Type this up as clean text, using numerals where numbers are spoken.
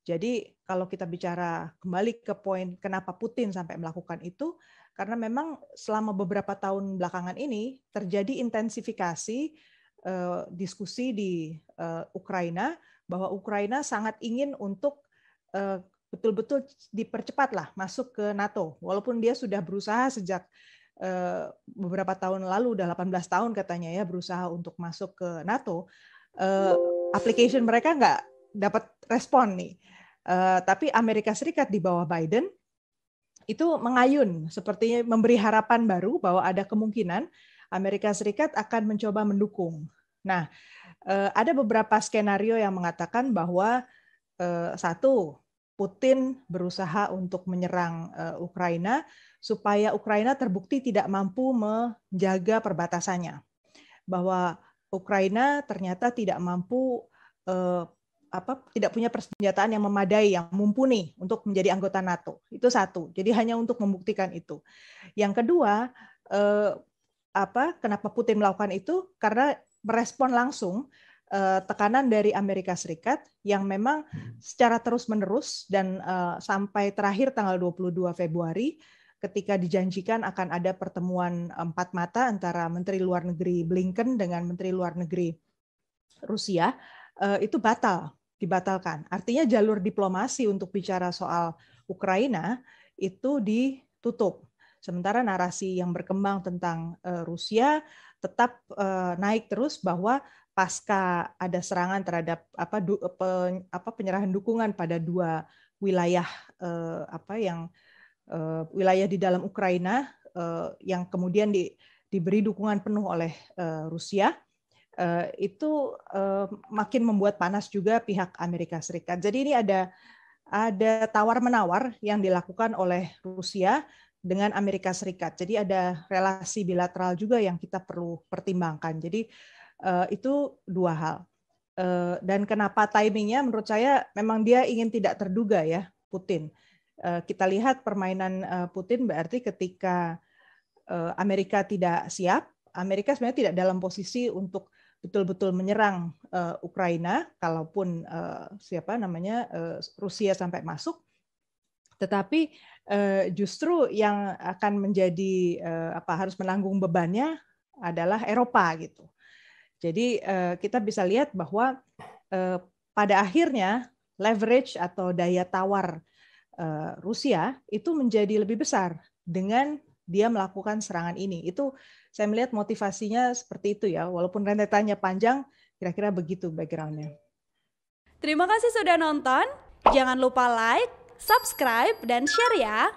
Jadi kalau kita bicara kembali ke poin kenapa Putin sampai melakukan itu, karena memang selama beberapa tahun belakangan ini terjadi intensifikasi diskusi di Ukraina, bahwa Ukraina sangat ingin untuk betul-betul dipercepatlah masuk ke NATO. Walaupun dia sudah berusaha sejak beberapa tahun lalu, udah 18 tahun katanya ya, berusaha untuk masuk ke NATO, application mereka nggak dapat respon nih. Tapi Amerika Serikat di bawah Biden itu mengayun, sepertinya memberi harapan baru bahwa ada kemungkinan Amerika Serikat akan mencoba mendukung. Nah, ada beberapa skenario yang mengatakan bahwa satu, Putin berusaha untuk menyerang Ukraina supaya Ukraina terbukti tidak mampu menjaga perbatasannya, bahwa Ukraina ternyata tidak mampu tidak punya persenjataan yang memadai, yang mumpuni untuk menjadi anggota NATO. Itu satu. Jadi hanya untuk membuktikan itu. Yang kedua, kenapa Putin melakukan itu? Karena merespon langsung tekanan dari Amerika Serikat yang memang secara terus-menerus dan sampai terakhir tanggal 22 Februari ketika dijanjikan akan ada pertemuan empat mata antara Menteri Luar Negeri Blinken dengan Menteri Luar Negeri Rusia, itu dibatalkan. Artinya jalur diplomasi untuk bicara soal Ukraina itu ditutup. Sementara narasi yang berkembang tentang Rusia tetap naik terus, bahwa pasca ada serangan terhadap penyerahan dukungan pada dua wilayah wilayah di dalam Ukraina yang kemudian diberi dukungan penuh oleh Rusia, itu makin membuat panas juga pihak Amerika Serikat. Jadi ini ada tawar-menawar yang dilakukan oleh Rusia dengan Amerika Serikat. Jadi ada relasi bilateral juga yang kita perlu pertimbangkan. Jadi itu dua hal. Dan kenapa timingnya menurut saya memang dia ingin tidak terduga ya, Putin. Kita lihat permainan Putin berarti ketika Amerika tidak siap, Amerika sebenarnya tidak dalam posisi untuk betul-betul menyerang Ukraina, kalaupun Rusia sampai masuk. Tetapi justru yang akan menjadi harus menanggung bebannya adalah Eropa gitu. Jadi kita bisa lihat bahwa pada akhirnya leverage atau daya tawar Rusia itu menjadi lebih besar dengan dia melakukan serangan ini. Itu saya melihat motivasinya seperti itu ya, walaupun rentetannya panjang, kira-kira begitu background-nya. Terima kasih sudah nonton, jangan lupa like, subscribe, dan share ya.